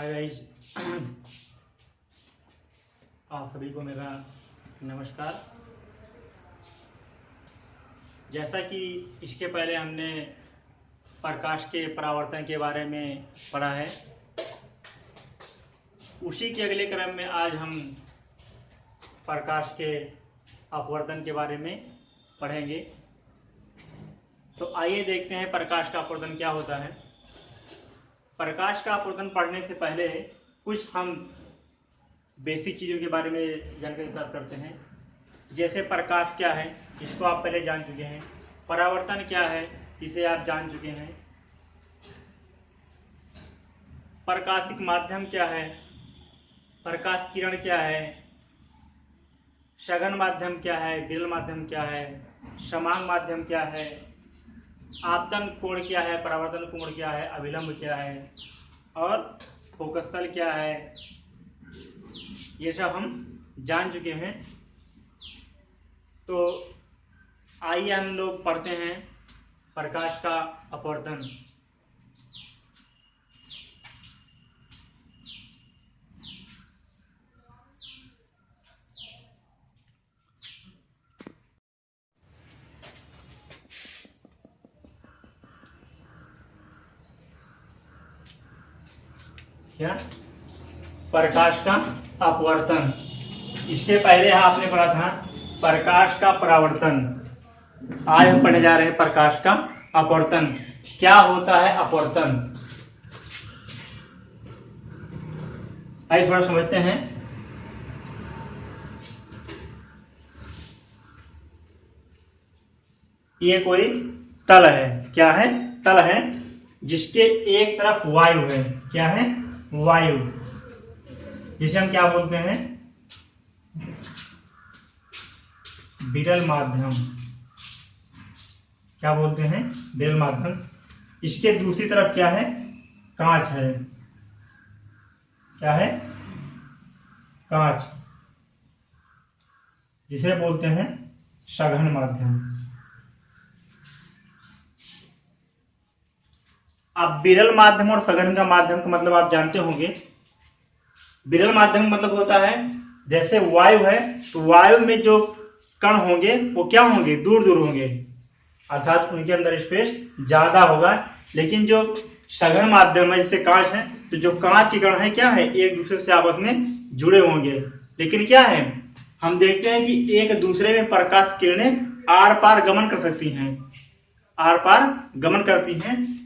Hi guys, आप सभी को मेरा नमस्कार। जैसा कि इसके पहले हमने प्रकाश के परावर्तन के बारे में पढ़ा है, उसी के अगले क्रम में आज हम प्रकाश के अपवर्तन के बारे में पढ़ेंगे। तो आइए देखते हैं प्रकाश का अपवर्तन क्या होता है। प्रकाश का अपवर्तन पढ़ने से पहले कुछ हम बेसिक चीज़ों के बारे में जानकारी प्राप्त करते हैं। जैसे प्रकाश क्या है, इसको आप पहले जान चुके हैं। परावर्तन क्या है, इसे आप जान चुके हैं। प्रकाशिक माध्यम क्या है, प्रकाश किरण क्या है, सघन माध्यम क्या है, विरल माध्यम क्या है, समांग माध्यम क्या है, आपतन कोण क्या है, परावर्तन कोण क्या है, अभिलंब क्या है और फोकस तल क्या है, ये सब हम जान चुके हैं। तो आइए हम लोग पढ़ते हैं प्रकाश का अपवर्तन। क्या प्रकाश का अपवर्तन, इसके पहले आपने पढ़ा था प्रकाश का परावर्तन। आज हम पढ़ने जा रहे हैं प्रकाश का अपवर्तन। क्या होता है अपवर्तन, आइए थोड़ा समझते हैं। ये कोई तल है, क्या है, तल है जिसके एक तरफ वायु है। क्या है, वायु, जिसे हम क्या बोलते हैं, विरल माध्यम। क्या बोलते हैं, विरल माध्यम। इसके दूसरी तरफ क्या है, कांच है। क्या है, कांच, जिसे बोलते हैं सघन माध्यम। अब विरल माध्यम और सघन का माध्यम का मतलब आप जानते होंगे। विरल माध्यम मतलब होता है, जैसे वायु है तो वायु में जो कण होंगे वो क्या होंगे, दूर दूर होंगे, अर्थात उनके अंदर स्पेस ज्यादा होगा। लेकिन जो सघन माध्यम है, जैसे कांच है, तो जो कांच के कण है क्या है, एक दूसरे से आपस में जुड़े होंगे। लेकिन क्या है, हम देखते हैं कि एक दूसरे में प्रकाश किरणें आर पार गमन कर सकती हैं, आर पार गमन करती हैं।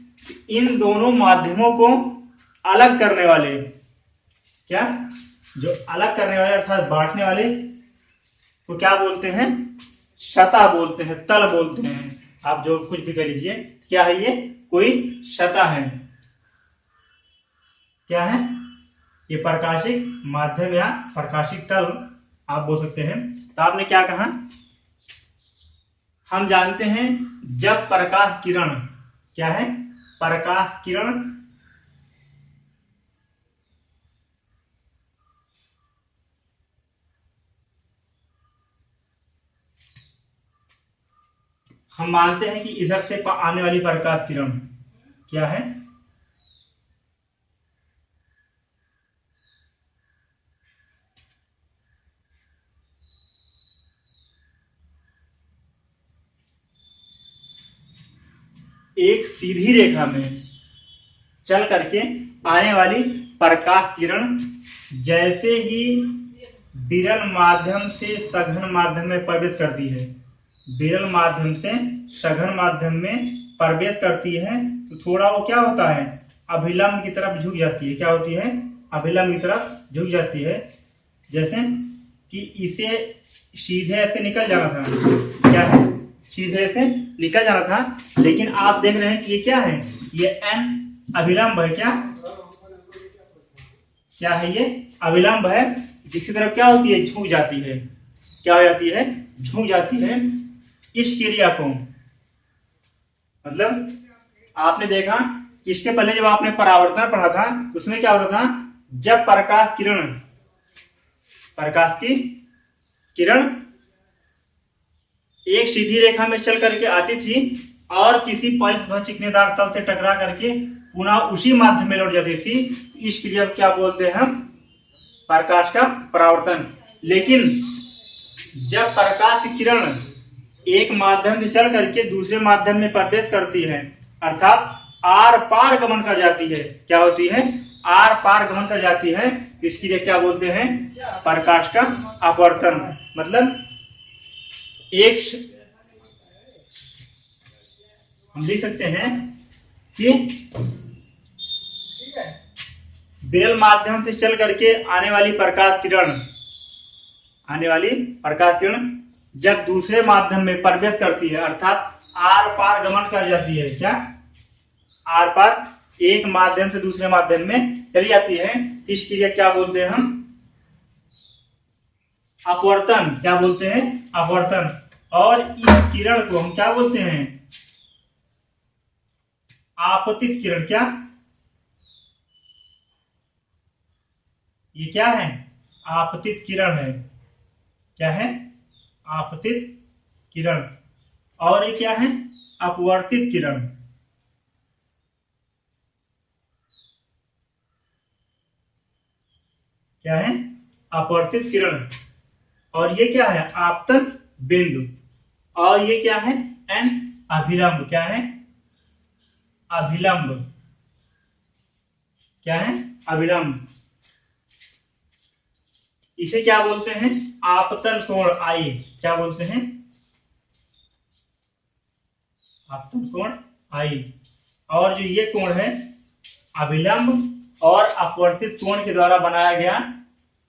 इन दोनों माध्यमों को अलग करने वाले, क्या, जो अलग करने वाले अर्थात बांटने वाले को क्या बोलते हैं, सतह बोलते हैं, तल बोलते हैं। आप जो कुछ भी कर लीजिए, क्या है, ये कोई सतह है। क्या है, ये प्रकाशिक माध्यम या प्रकाशिक तल आप बोल सकते हैं। तो आपने क्या कहा, हम जानते हैं जब प्रकाश किरण, क्या है, प्रकाश किरण हम मानते हैं कि इधर से आने वाली प्रकाश किरण क्या है, एक सीधी रेखा में चल करके आने वाली प्रकाश किरण जैसे ही विरल माध्यम से सघन माध्यम में प्रवेश करती है, विरल माध्यम से सघन माध्यम में प्रवेश करती है, तो थोड़ा वो क्या होता है, अभिलंब की तरफ झुक जाती है। क्या होती है, अभिलंब की तरफ झुक जाती है। जैसे कि इसे सीधे ऐसे निकल जाना था, क्या है, सीधे से निकल जाना था, लेकिन आप देख रहे हैं कि ये क्या है, ये एन अभिलंब है। क्या, क्या है, ये अभिलंब है, जिसकी तरफ क्या होती है, झुक जाती है। क्या हो जाती है, झुक जाती है। इस क्रिया को मतलब आपने देखा कि इसके पहले जब आपने परावर्तन पढ़ा था, उसमें क्या होता था, जब प्रकाश किरण, प्रकाश की किरण एक सीधी रेखा में चल करके आती थी और किसी परिष्कृत चिकनेदार तल से टकरा करके पुनः उसी माध्यम में लौट जाती थी। इस क्रिया को क्या बोलते हैं हम? प्रकाश का परावर्तन। लेकिन जब प्रकाश की किरण एक माध्यम से चल करके दूसरे माध्यम में प्रवेश करती है, अर्थात आर पार गमन कर जाती है, क्या होती है? आर पार गमन कर जाती है, इसकी लिए क्या बोलते हैं? प्रकाश का अपवर्तन। मतलब एक हम लिख सकते हैं कि विरल माध्यम से चल करके आने वाली प्रकाश किरण जब दूसरे माध्यम में प्रवेश करती है, अर्थात आर पार गमन कर जाती है, क्या? आर पार एक माध्यम से दूसरे माध्यम में चली जाती है, इस क्रिया क्या बोलते हैं हम? अपवर्तन। क्या बोलते हैं? अपवर्तन। और इस किरण को हम क्या बोलते हैं? आपतित किरण। क्या ये क्या है? आपतित किरण है। क्या है? आपतित किरण। और ये क्या है? अपवर्तित किरण। क्या है? अपवर्तित किरण। और ये क्या है? आपतन बिंदु। और ये क्या है? एन अभिलंब। क्या है? अभिलंब। क्या है? अभिलंब। इसे क्या बोलते हैं? आपतन कोण आई। क्या बोलते हैं? आपतन कोण आई। और जो ये कोण है, अभिलंब और अपवर्तित कोण के द्वारा बनाया गया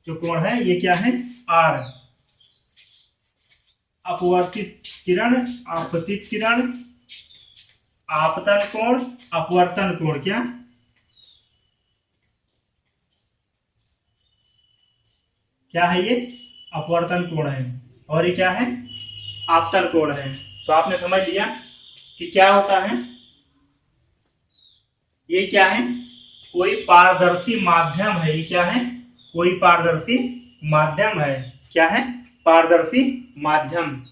जो कोण है, ये क्या है? आर। अपवर्तित किरण, आपतित किरण, आपतन कोण, अपवर्तन कोण। क्या क्या है? ये अपवर्तन कोण है। और ये क्या है? आपतन कोण है। तो आपने समझ लिया कि क्या होता है। ये क्या है? कोई पारदर्शी माध्यम है। ये क्या है? कोई पारदर्शी माध्यम है। क्या है? पारदर्शी माध्यम।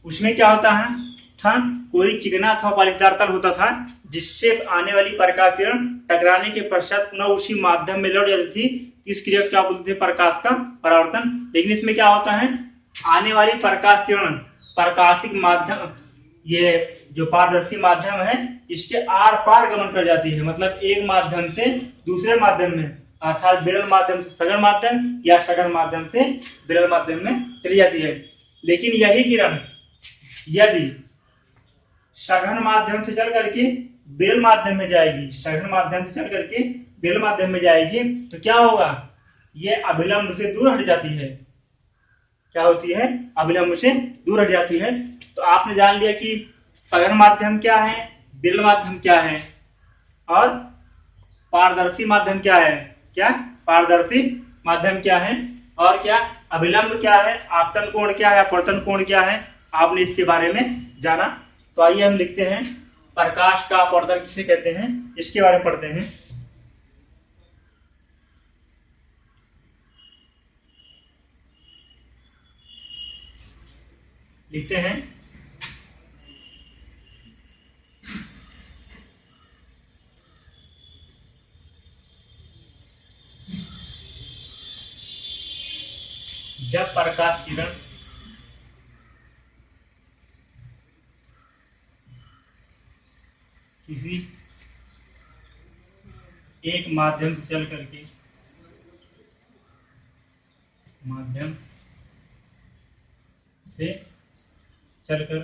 उसमें क्या होता है था? कोई चिकना अथवा पालिशदार तल होता था, जिससे आने वाली प्रकाश किरण टकराने के पश्चात पुनः उसी माध्यम में लौट जाती थी। इस क्रिया को क्या बोलते थे? प्रकाश का परावर्तन। लेकिन इसमें क्या होता है? आने वाली प्रकाश किरण प्रकाशिक माध्यम, ये जो पारदर्शी माध्यम है, इसके आर पार गमन कर जाती है। मतलब एक माध्यम से दूसरे माध्यम में, अर्थात विरल माध्यम से सघन माध्यम या सघन माध्यम से विरल माध्यम में चली जाती है। लेकिन यही किरण यदि सघन माध्यम से चल करके विरल माध्यम में जाएगी, सघन माध्यम से चल करके विरल माध्यम में जाएगी, तो क्या होगा? ये अभिलंब से दूर हट जाती है। क्या होती है? अभिलंब से दूर हट जाती है। तो आपने जान लिया कि सघन माध्यम क्या है, विरल माध्यम क्या है, और पारदर्शी माध्यम क्या है। क्या पारदर्शी माध्यम क्या है, और क्या अभिलंब क्या है, आपतन कोण क्या है, अपवर्तन कोण क्या है, आपने इसके बारे में जाना। तो आइए हम लिखते हैं प्रकाश का अपवर्तन किसे कहते हैं, इसके बारे में पढ़ते हैं। लिखते हैं जब प्रकाश किरण किसी एक माध्यम से चल करके माध्यम से चलकर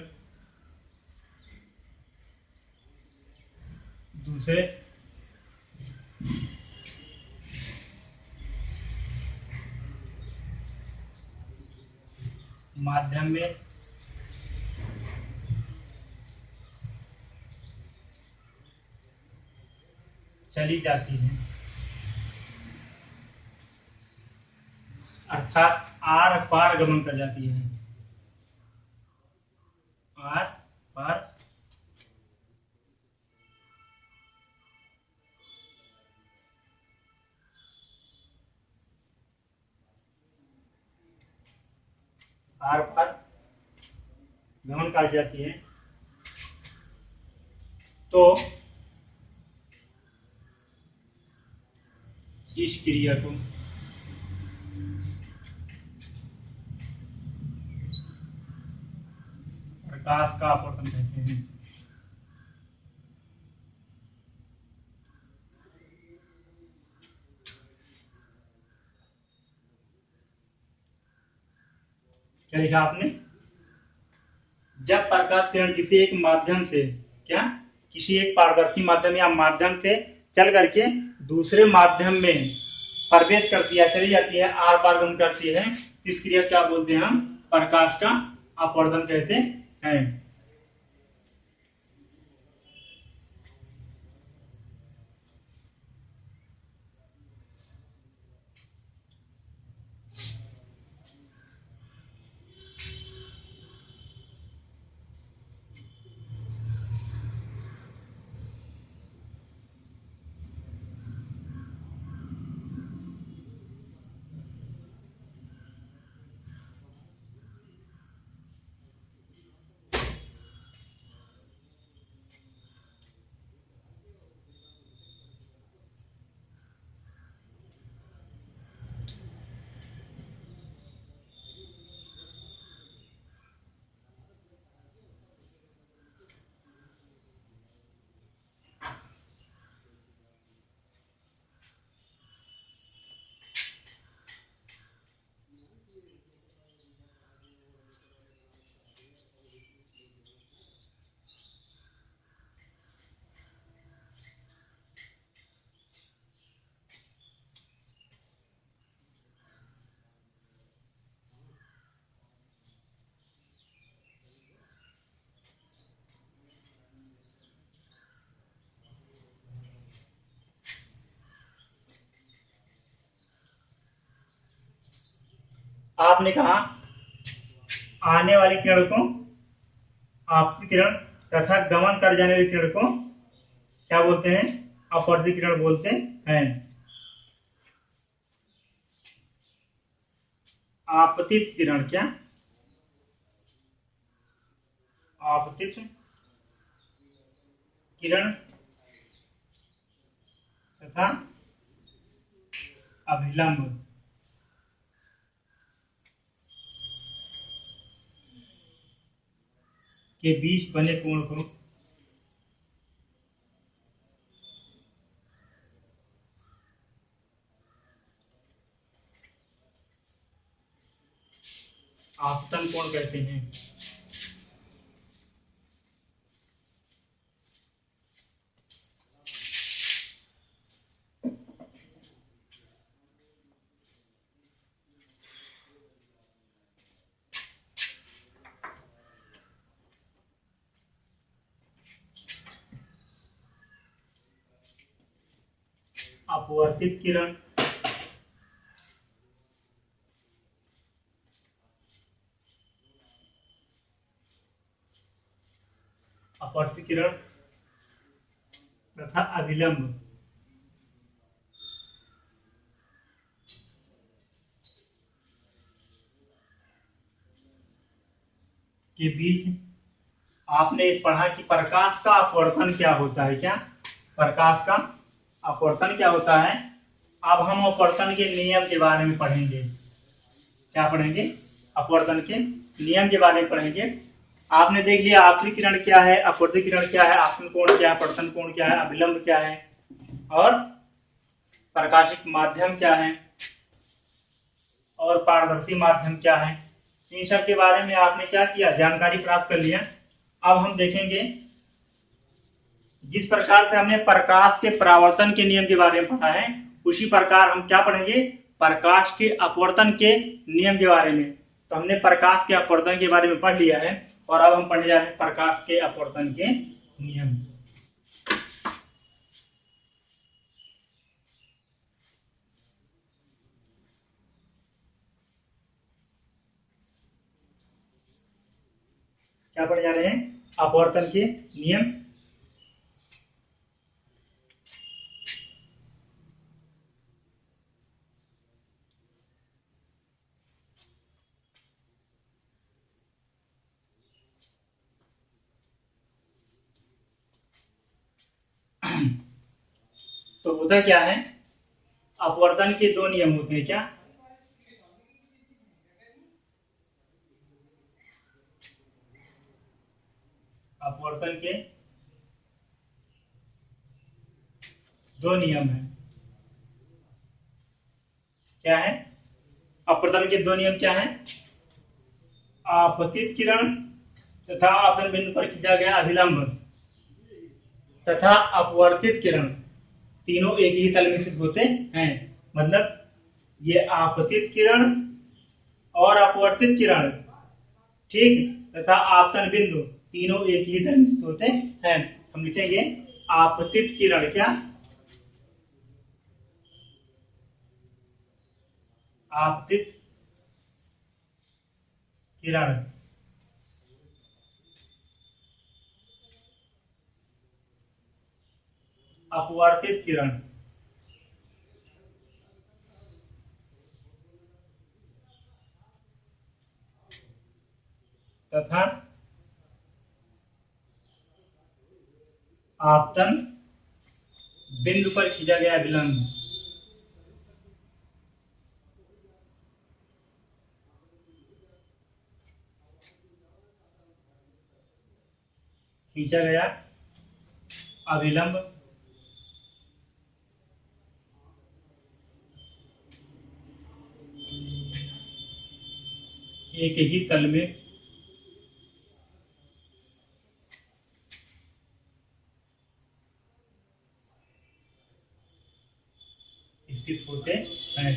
दूसरे माध्यम में चली जाती है, अर्थात आर पार गमन कर जाती है। आर पार आर पार गमन काट जाती है तो इस क्रिया को प्रकाश का अपवर्तन कहते हैं। क्या लिखा आपने? जब प्रकाश किरण किसी एक माध्यम से किसी एक पारदर्शी माध्यम या माध्यम से चल करके दूसरे माध्यम में प्रवेश करती है, चली जाती है, आर पार गमन करती है, इस क्रिया क्या बोलते हैं हम? प्रकाश का अपवर्तन कहते हैं। आपने कहा आने वाली किरण को आपतित किरण तथा गमन कर जाने वाली किरण को क्या बोलते हैं? अपवर्तित किरण बोलते हैं। आपतित किरण क्या? आपतित किरण तथा अभिलंब के बीच बने कोण को आपतन कोण कहते हैं। अपवर्तित किरण अपवर्तित किरण तथा अभिलंब के बीच आपने पढ़ा कि प्रकाश का अपवर्तन क्या होता है। क्या प्रकाश का अपवर्तन क्या होता है? अब हम अपवर्तन के नियम के बारे में पढ़ेंगे। क्या पढ़ेंगे? अपवर्तन के नियम के बारे में पढ़ेंगे। आपने देख लिया आपतित किरण क्या है, अपवर्तित किरण क्या है, आपतन कोण क्या है, अपवर्तन कोण क्या है, अभिलंब क्या है और प्रकाशिक माध्यम क्या है और पारदर्शी माध्यम क्या है। इन सब के बारे में आपने क्या किया? जानकारी प्राप्त कर लिया। अब हम देखेंगे जिस प्रकार से हमने प्रकाश के परावर्तन के नियम के बारे में पढ़ा है, उसी प्रकार हम क्या पढ़ेंगे? प्रकाश के अपवर्तन के नियम के बारे में। तो हमने प्रकाश के अपवर्तन के बारे में पढ़ लिया है और अब हम पढ़ने जा रहे हैं प्रकाश के अपवर्तन के नियम। क्या पढ़ने जा रहे हैं? अपवर्तन के नियम। तो होता क्या है, अपवर्तन के दो नियम होते हैं। क्या? अपवर्तन के दो नियम है। क्या है? अपवर्तन के दो नियम क्या है? आपतित किरण तथा आपतन बिंदु पर खींचा गया अभिलंब तथा अपवर्तित किरण तीनों एक ही तल में स्थित होते हैं। मतलब ये आपतित किरण और अपवर्तित किरण, ठीक, तथा आपतन बिंदु तीनों एक ही तल में स्थित होते हैं। हम लिखेंगे आपतित किरण। क्या? आपतित किरण अपवर्तित किरण तथा आपतन बिंदु पर खींचा गया अभिलंब। खींचा गया अभिलंब एक ही तल में स्थित होते हैं।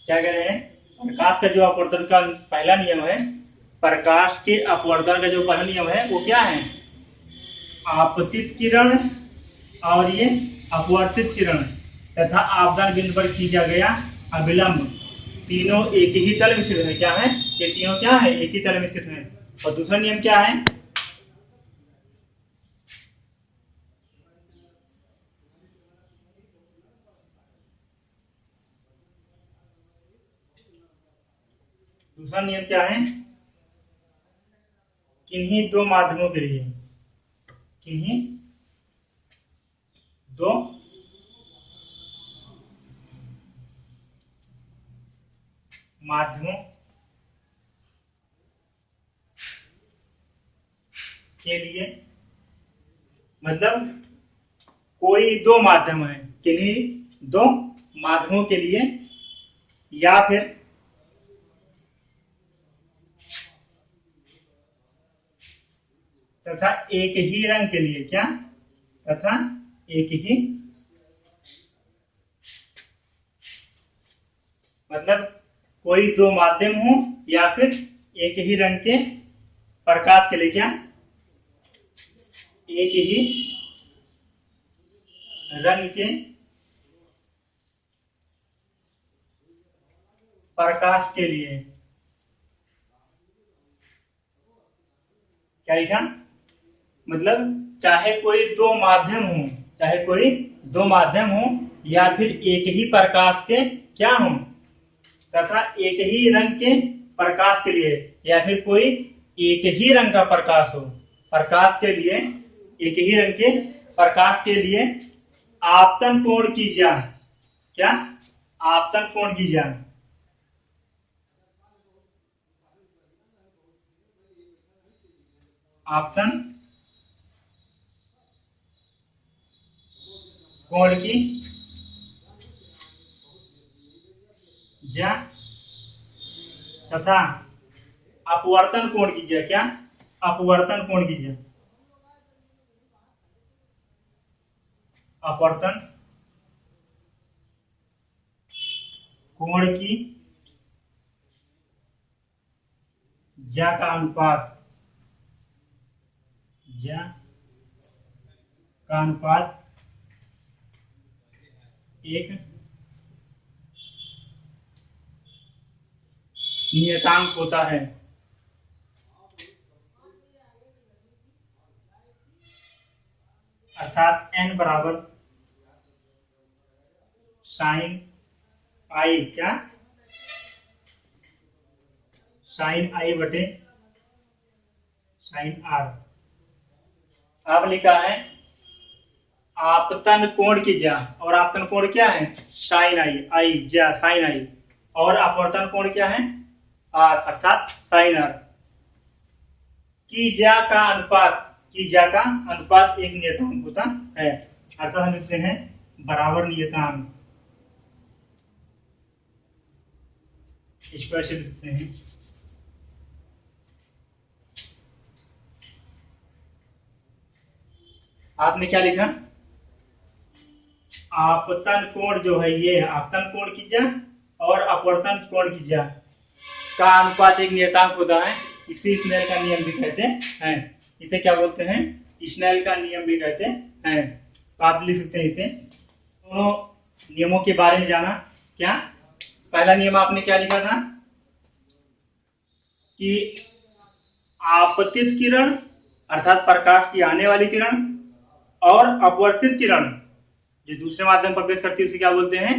क्या कह रहे हैं? प्रकाश का जो अपवर्तन का पहला नियम है, प्रकाश के अपवर्तन का जो पहला नियम है वो क्या है? आपतित किरण और ये अपवर्तित किरण तथा आपतन बिंदु पर खींचा गया अभिलंब तीनों एक ही तल में स्थित है। क्या है? ये तीनों क्या है? एक ही तल में स्थित है। और दूसरा नियम क्या है? दूसरा नियम क्या है? किन्हीं दो माध्यमों के लिए, किन्हीं दो माध्यमों के लिए, मतलब कोई दो माध्यम है, किन्हीं दो माध्यमों के लिए या फिर तथा एक ही रंग के लिए। क्या? तथा एक ही, मतलब कोई दो माध्यम हो या फिर एक ही रंग के प्रकाश के लिए। क्या? एक ही रंग के प्रकाश के लिए। क्या लिखा? मतलब चाहे कोई दो माध्यम हो, चाहे कोई दो माध्यम हो या फिर एक ही प्रकाश के क्या हो, तथा एक ही रंग के प्रकाश के लिए या फिर कोई एक ही रंग का प्रकाश हो, प्रकाश के लिए एक ही रंग के प्रकाश के लिए आपतन कोण की जाए। क्या? आपतन कोण की जाए। आपतन कोण की जा तथा अपवर्तन कोण की जा। क्या? अपवर्तन कोण की जा। अपवर्तन कोण की जा का अनुपात, जा का अनुपात एक नियतांक होता है। अर्थात n बराबर साइन आई। क्या? साइन आई बटे साइन आर। अब लिखा है आपतन कोण की ज्या, और आपतन कोण क्या है? साइन आई, आई ज्या साइन आई, और अपवर्तन कोण क्या है? आर अर्थात साइन आर। की ज्या का अनुपात, की ज्या का अनुपात एक नियतांक होता है, अर्थात हम लिखते हैं बराबर नियतांक, इसको ऐसे लिखते हैं। आपने क्या लिखा? आपतन कोण जो है, ये आपतन कोण की ज्या और अपवर्तन कोण की ज्या का अनुपात एक नियतांक होता है, इसे स्नेल का नियम भी कहते हैं। इसे क्या बोलते हैं? स्नेल का नियम भी कहते हैं। तो आप लिख सकते हैं इसे। दोनों नियमों के बारे में जाना। क्या पहला नियम आपने क्या लिखा था कि आपतित किरण अर्थात प्रकाश की आने वाली किरण और अपवर्तित किरण जो दूसरे माध्यम पर प्रवेश करती है उसे क्या बोलते हैं?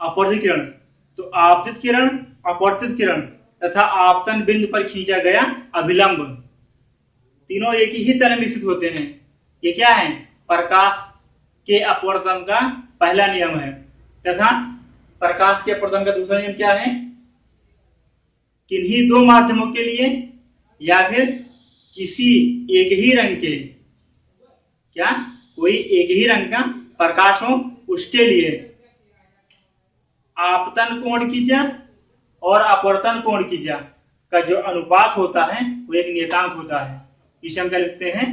अपवर्तित किरण। तो आपतित किरण, अपवर्तित किरण तथा आपतन बिंदु पर खींचा गया अभिलंब, तीनों एक ही तरह में स्थित होते हैं। ये क्या है? प्रकाश के अपवर्तन का पहला नियम है। तथा प्रकाश के अपवर्तन का दूसरा नियम क्या है? किन्हीं दो माध्यमों के लिए या फिर किसी एक ही रंग के, क्या कोई एक ही रंग का प्रकाश हो उसके लिए आपतन कोण की ज्या और अपवर्तन कोण की ज्या का जो अनुपात होता है वो एक नियतांक होता है। इसे हम क्या लिखते हैं?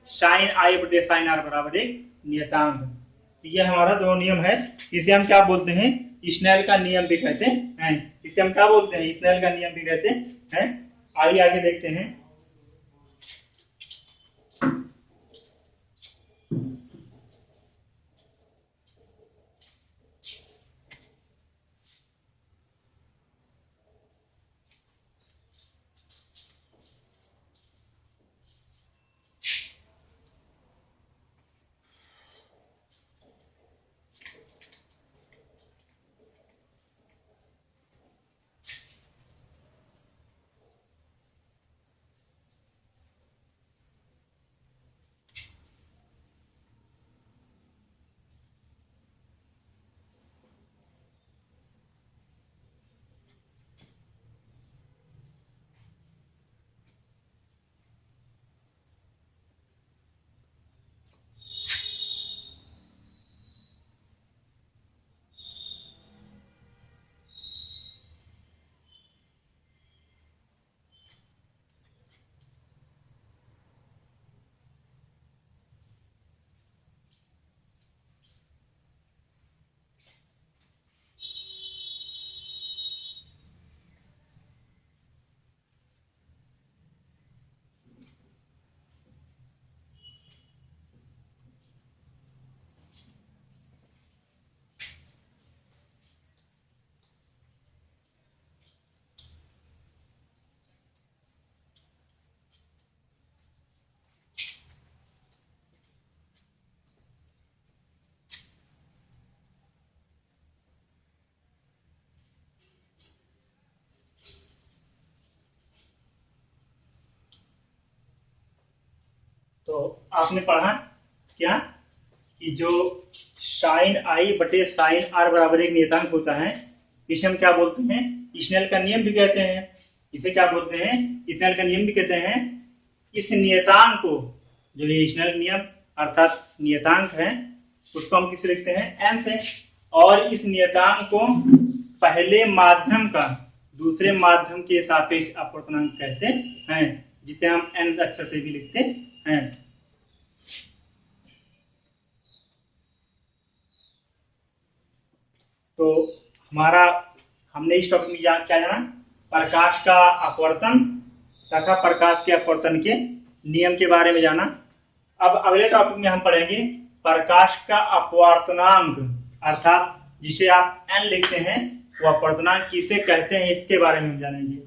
साइन आई बटे साइन आर बराबर एक नियतांक। ये हमारा दो नियम है। इसे हम क्या बोलते हैं? स्नेल का नियम भी कहते हैं। इसे हम क्या बोलते हैं? स्नेल का नियम भी कहते हैं। आइए आगे देखते हैं। तो आपने पढ़ा क्या कि जो साइन आई बटे साइन आर बराबर एक नियतांक होता है, इसे हम क्या बोलते हैं? स्नेल का नियम भी कहते हैं। इसे क्या बोलते हैं? स्नेल का नियम भी कहते हैं। इस नियतांक को, जो ये स्नेल नियम अर्थात नियतांक है, उसको हम किसे लिखते हैं? एन से। और इस नियतांक को पहले माध्यम का दूसरे माध्यम के सापेक्ष अपवर्तनांक कहते हैं, जिसे हम एन अक्षर से भी लिखते हैं। तो हमने इस टॉपिक में क्या जाना? प्रकाश का अपवर्तन तथा प्रकाश के अपवर्तन के नियम के बारे में जाना। अब अगले टॉपिक में हम पढ़ेंगे प्रकाश का अपवर्तनांक, अर्थात जिसे आप एन लिखते हैं, वो अपवर्तनांक किसे कहते हैं इसके बारे में जानेंगे।